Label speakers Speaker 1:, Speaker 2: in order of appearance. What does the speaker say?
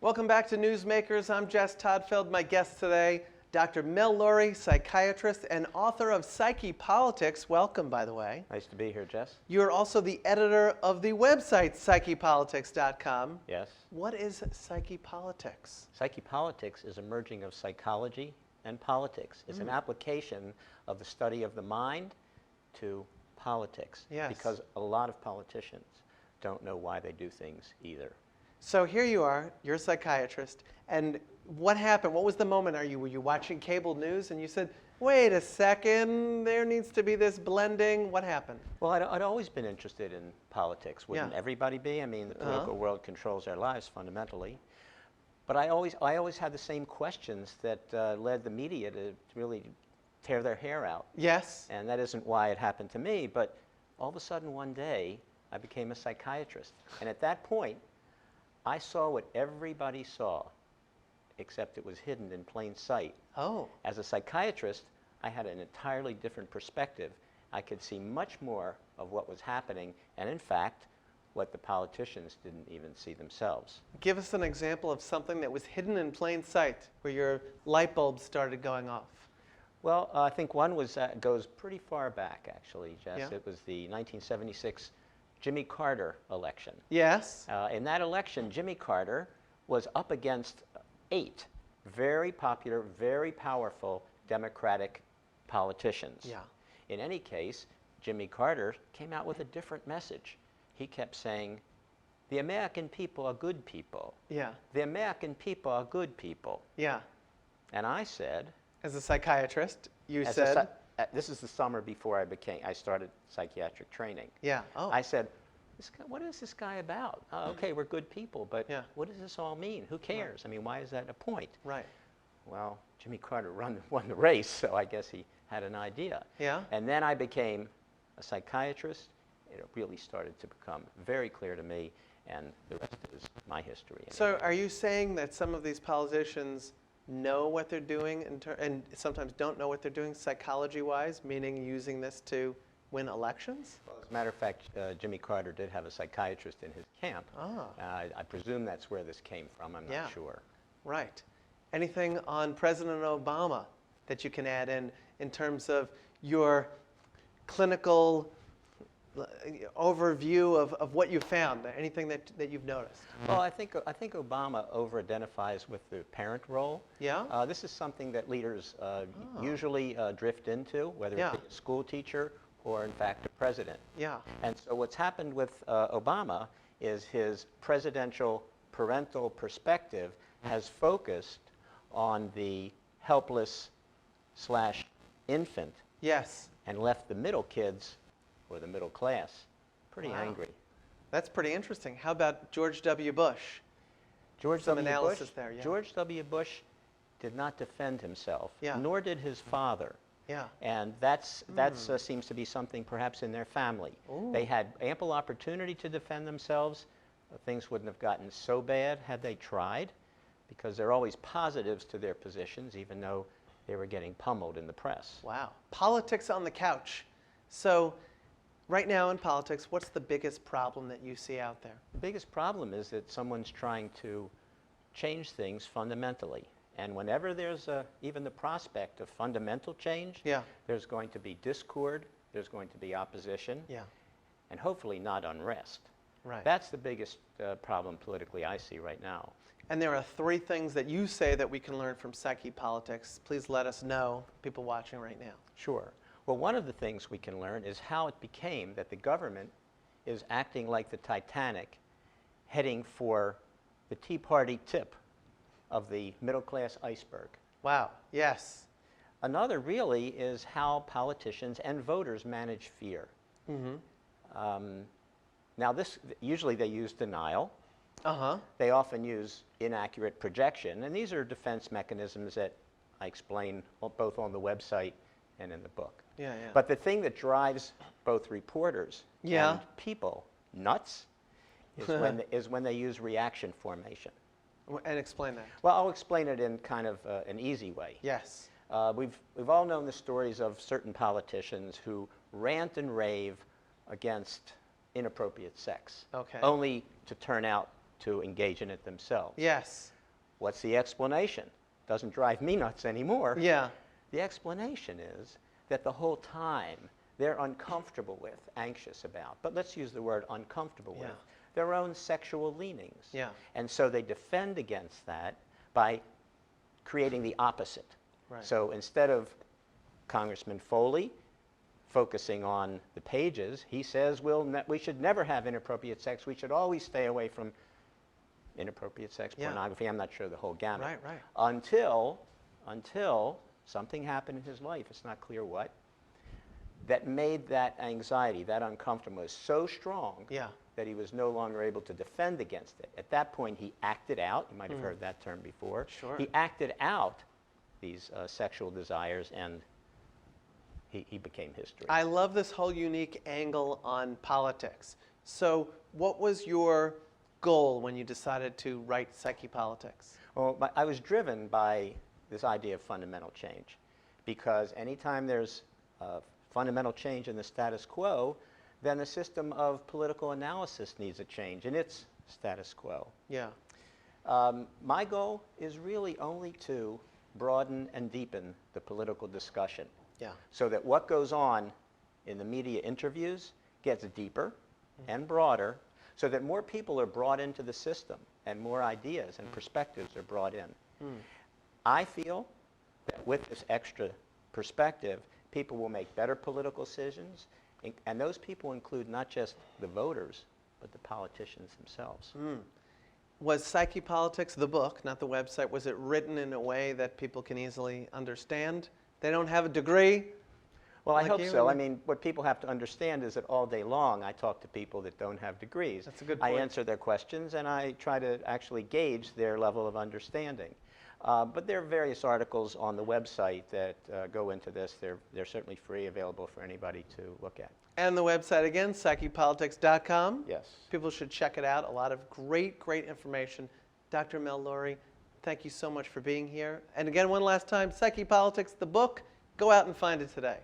Speaker 1: Welcome back to Newsmakers. I'm Jess Toddfield. My guest today, Dr. Mel Lurie, psychiatrist and author of Psyche Politics. Welcome, by the way.
Speaker 2: Nice to be here, Jess.
Speaker 1: You're also the editor of the website, psychepolitics.com.
Speaker 2: Yes.
Speaker 1: What is Psyche Politics?
Speaker 2: Psyche Politics is a merging of psychology and politics. It's an application of the study of the mind to politics.
Speaker 1: Yes.
Speaker 2: Because a lot of politicians don't know why they do things either.
Speaker 1: So here you are, you're a psychiatrist, and what happened? What was the moment? Were you watching cable news and you said, wait a second, there needs to be this blending? What happened?
Speaker 2: Well, I'd always been interested in politics. Wouldn't everybody be? I mean, the political world controls our lives fundamentally. But I always had the same questions that led the media to really tear their hair out.
Speaker 1: Yes.
Speaker 2: And that isn't why it happened to me, but all of a sudden one day I became a psychiatrist. And at that point, I saw what everybody saw, except it was hidden in plain sight.
Speaker 1: Oh.
Speaker 2: As a psychiatrist, I had an entirely different perspective. I could see much more of what was happening, and in fact, what the politicians didn't even see themselves.
Speaker 1: Give us an example of something that was hidden in plain sight, where your light bulb started going off.
Speaker 2: Well, I think one goes pretty far back, actually, Jess.
Speaker 1: Yeah.
Speaker 2: It was the 1976 Jimmy Carter election.
Speaker 1: Yes.
Speaker 2: In that election, Jimmy Carter was up against 8 very popular, very powerful Democratic politicians.
Speaker 1: Yeah.
Speaker 2: In any case, Jimmy Carter came out with a different message. He kept saying, the American people are good people.
Speaker 1: Yeah.
Speaker 2: The American people are good people.
Speaker 1: Yeah.
Speaker 2: And I said,
Speaker 1: As a psychiatrist, you said,
Speaker 2: this is the summer before I started psychiatric training.
Speaker 1: yeah. Oh.
Speaker 2: I said, what is this guy about? Okay, we're good people, but what does this all mean? Who cares? I mean, why is that a point?
Speaker 1: Right.
Speaker 2: Well, Jimmy Carter won the race, so I guess he had an idea.
Speaker 1: Yeah.
Speaker 2: And then I became a psychiatrist. It really started to become very clear to me, and the rest is my history.
Speaker 1: So are you saying that some of these politicians know what they're doing and sometimes don't know what they're doing psychology-wise, meaning using this to win elections?
Speaker 2: Well, as a matter of fact, Jimmy Carter did have a psychiatrist in his camp.
Speaker 1: Ah.
Speaker 2: I presume that's where this came from. I'm not sure.
Speaker 1: Right. Anything on President Obama that you can add in terms of your clinical overview of what you found? Anything that you've noticed?
Speaker 2: Well, I think Obama over-identifies with the parent role.
Speaker 1: Yeah?
Speaker 2: This is something that leaders usually drift into, whether it be a school teacher or, in fact, a president.
Speaker 1: Yeah.
Speaker 2: And so what's happened with Obama is his presidential parental perspective has focused on the helpless/infant.
Speaker 1: Yes.
Speaker 2: And left the middle kids, or the middle class, pretty angry.
Speaker 1: That's pretty interesting. How about George W. Bush? Some analysis there, yeah.
Speaker 2: George W. Bush did not defend himself,
Speaker 1: Yeah.
Speaker 2: nor did his father.
Speaker 1: Yeah.
Speaker 2: And that seems to be something perhaps in their family.
Speaker 1: Ooh.
Speaker 2: They had ample opportunity to defend themselves. Things wouldn't have gotten so bad had they tried, because there are always positives to their positions, even though they were getting pummeled in the press.
Speaker 1: Wow. Politics on the couch. So right now in politics, what's the biggest problem that you see out there?
Speaker 2: The biggest problem is that someone's trying to change things fundamentally. And whenever there's even the prospect of fundamental change, there's going to be discord, there's going to be opposition, and hopefully not unrest.
Speaker 1: Right.
Speaker 2: That's the biggest problem politically I see right now.
Speaker 1: And there are 3 things that you say that we can learn from Psyche Politics. Please let us know, people watching right now.
Speaker 2: Sure. Well, one of the things we can learn is how it became that the government is acting like the Titanic, heading for the Tea Party tip of the middle-class iceberg.
Speaker 1: Wow. Yes.
Speaker 2: Another really is how politicians and voters manage fear. Mm-hmm. Now, usually they use denial.
Speaker 1: Uh-huh.
Speaker 2: They often use inaccurate projection, and these are defense mechanisms that I explain both on the website and in the book.
Speaker 1: Yeah, yeah.
Speaker 2: But the thing that drives both reporters and people nuts is when they use reaction formation.
Speaker 1: And explain that.
Speaker 2: Well, I'll explain it in kind of an easy way.
Speaker 1: Yes.
Speaker 2: We've all known the stories of certain politicians who rant and rave against inappropriate sex,
Speaker 1: Okay.
Speaker 2: only to turn out to engage in it themselves.
Speaker 1: Yes.
Speaker 2: What's the explanation? Doesn't drive me nuts anymore.
Speaker 1: Yeah.
Speaker 2: The explanation is that the whole time they're uncomfortable with, anxious about, but let's use the word uncomfortable with, their own sexual leanings.
Speaker 1: Yeah.
Speaker 2: And so they defend against that by creating the opposite.
Speaker 1: Right.
Speaker 2: So instead of Congressman Foley focusing on the pages, he says we should never have inappropriate sex. We should always stay away from inappropriate sex, pornography. I'm not sure the whole gamut.
Speaker 1: Right, right.
Speaker 2: Until something happened in his life, it's not clear what, that made that anxiety, that uncomfortableness so strong that he was no longer able to defend against it. At that point, he acted out. You might have heard that term before.
Speaker 1: Sure.
Speaker 2: He acted out these sexual desires, and he became history.
Speaker 1: I love this whole unique angle on politics. So what was your goal when you decided to write Psyche-Politics?
Speaker 2: Well, I was driven by this idea of fundamental change, because anytime there's fundamental change in the status quo, then the system of political analysis needs a change in its status quo.
Speaker 1: Yeah.
Speaker 2: My goal is really only to broaden and deepen the political discussion.
Speaker 1: Yeah.
Speaker 2: So that what goes on in the media interviews gets deeper and broader, so that more people are brought into the system and more ideas and perspectives are brought in. I feel that with this extra perspective, people will make better political decisions, and those people include not just the voters, but the politicians themselves.
Speaker 1: Was Psyche-Politics, the book, not the website, was it written in a way that people can easily understand? They don't have a degree?
Speaker 2: Well, I hope so. I mean, what people have to understand is that all day long I talk to people that don't have degrees.
Speaker 1: That's a good point.
Speaker 2: I answer their questions, and I try to actually gauge their level of understanding. But there are various articles on the website that go into this. They're certainly free, available for anybody to look at.
Speaker 1: And the website again, psychepolitics.com.
Speaker 2: Yes.
Speaker 1: People should check it out. A lot of great, great information. Dr. Mel Lurie, thank you so much for being here. And again, one last time, Psyche-Politics, the book. Go out and find it today.